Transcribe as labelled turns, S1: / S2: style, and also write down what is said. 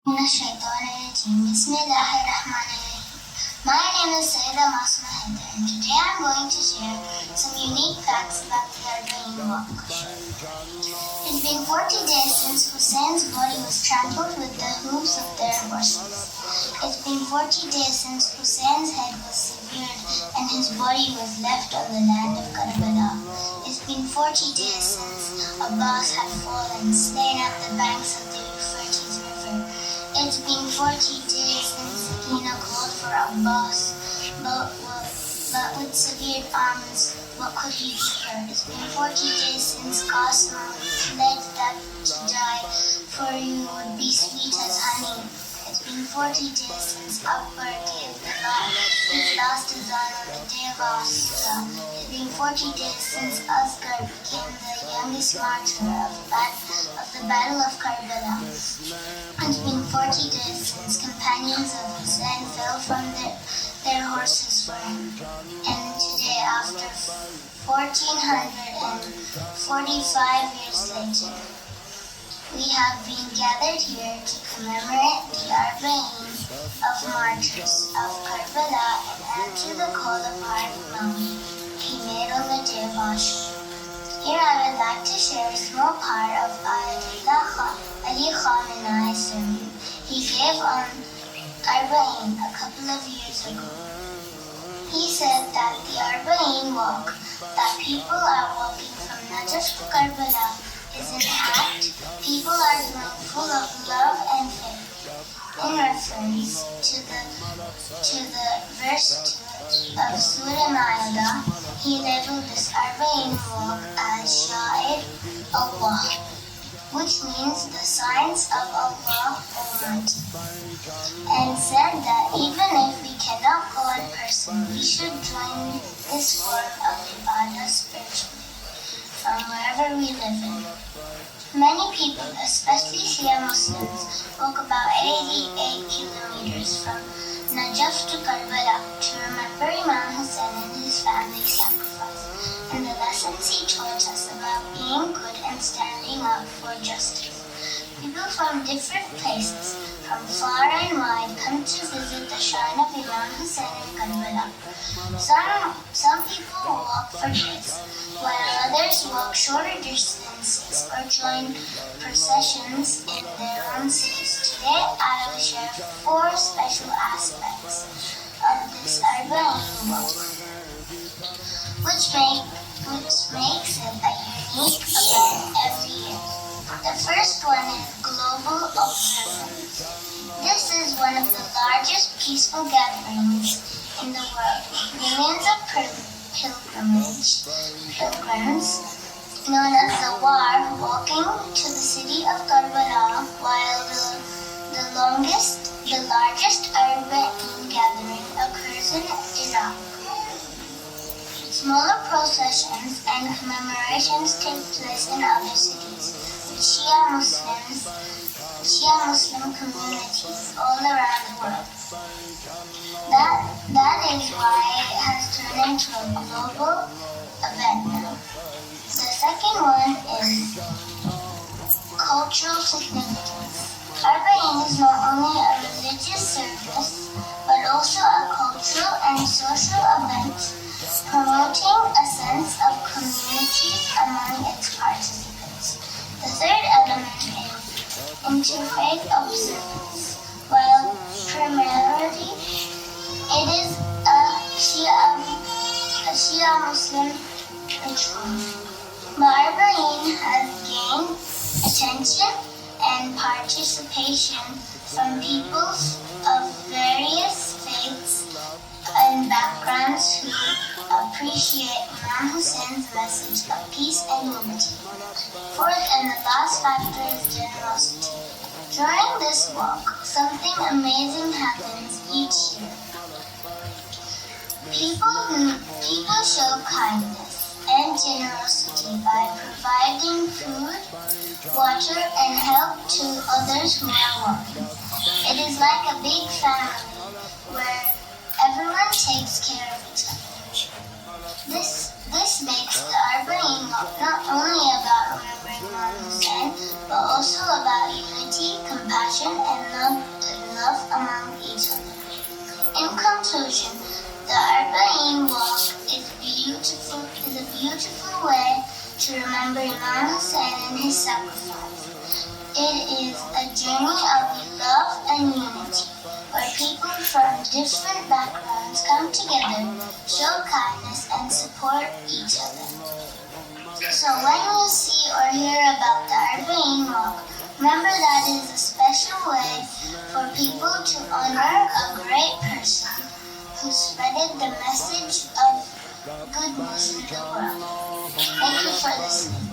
S1: Bismillahirrahmanirrahim. My name is Masooma Haider, and today I'm going to share some unique facts about the Arbaeen walk. It's been 40 days since Hussein's body was trampled with the hooves of their horses. It's been 40 days since Hussein's head was severed and his body was left on the land of Karbala. It's been 40 days since Abbas had fallen, slain at the banks of the Euphrates River. It's been 40 days since Sakina called for Abbas, but with severed arms, what could he do her? It's been 40 days since Qasim fled that to die, for you would be sweet as honey. It's been 40 days since Akbar gave his last azan on the day of Ashura. It's been 40 days since Asghar became the youngest martyr of the Battle of Karbala. It's been 40 days since companions of Hussein fell from their horses for him. And today, after 1445 years later, we have been gathered here to commemorate the Arbaeen of martyrs of Karbala and answer the call of our Imam he made on the day of Ashura. Here I would like to share a small part of Ayatollah Ali Khamenei's sermon he gave on Arbaeen a couple of years ago. He said that the Arbaeen walk, that people are walking from Najaf to Karbala, is an act people are doing full of love and faith. In reference to the verse of Surah Ma'idah, he labeled this Arbaeen walk as Sha'ir Allah, which means the signs of Allah Almighty, and said that even if we cannot go in person, we should join this form of ibadah spiritually from wherever we live in. Many people, especially Shia Muslims, walk about 88 kilometers from Najaf to Karbala to remember Imam Hussein and his family's sacrifice, and the lessons he taught us about being good and standing up for justice. People from different places, from far and wide, come to visit the shrine of Imam Hussein in Karbala. Some people walk for days, while others walk shorter distances or join processions in their own cities. Today I will share 4 special aspects of this Arbaeen walk, which makes it a unique event every year. The first one is global observance. This is one of the largest peaceful gatherings in the world. Millions of pilgrims, known as the War, walking to the city of Karbala, while the largest Arbaeen gathering occurs in Iraq. Smaller processions and commemorations take place in other cities, with Shia Muslim communities all around the world. That is why it has turned into a global event now. The second one is cultural significance. Arbaeen is not only a religious service, but also a cultural and social event, promoting a sense of community among its participants. The third element is interfaith observance. While primarily it is a Shia Muslim ritual, Arbaeen has gained attention and participation from peoples of various faiths and backgrounds who appreciate Imam Hussein's message of peace and unity. Fourth and the last factor is generosity. During this walk, something amazing happens each year. People show kindness and generosity by providing food, water, and help to others who are walking. It is like a big family where everyone takes care of each other. This makes the Arbaeen walk not only about remembering Imam Hussein, but also about unity, compassion, and love among each other. In conclusion, the Arbaeen walk is a beautiful way to remember Imam Hussein and his sacrifice. It is a journey of love and unity, where people from different backgrounds come together, show kindness, and support each other. So when you see or hear about the Arbaeen walk, remember that it is a special way for people to honor a great person who spreaded the message of good news in the world. Thank you for listening.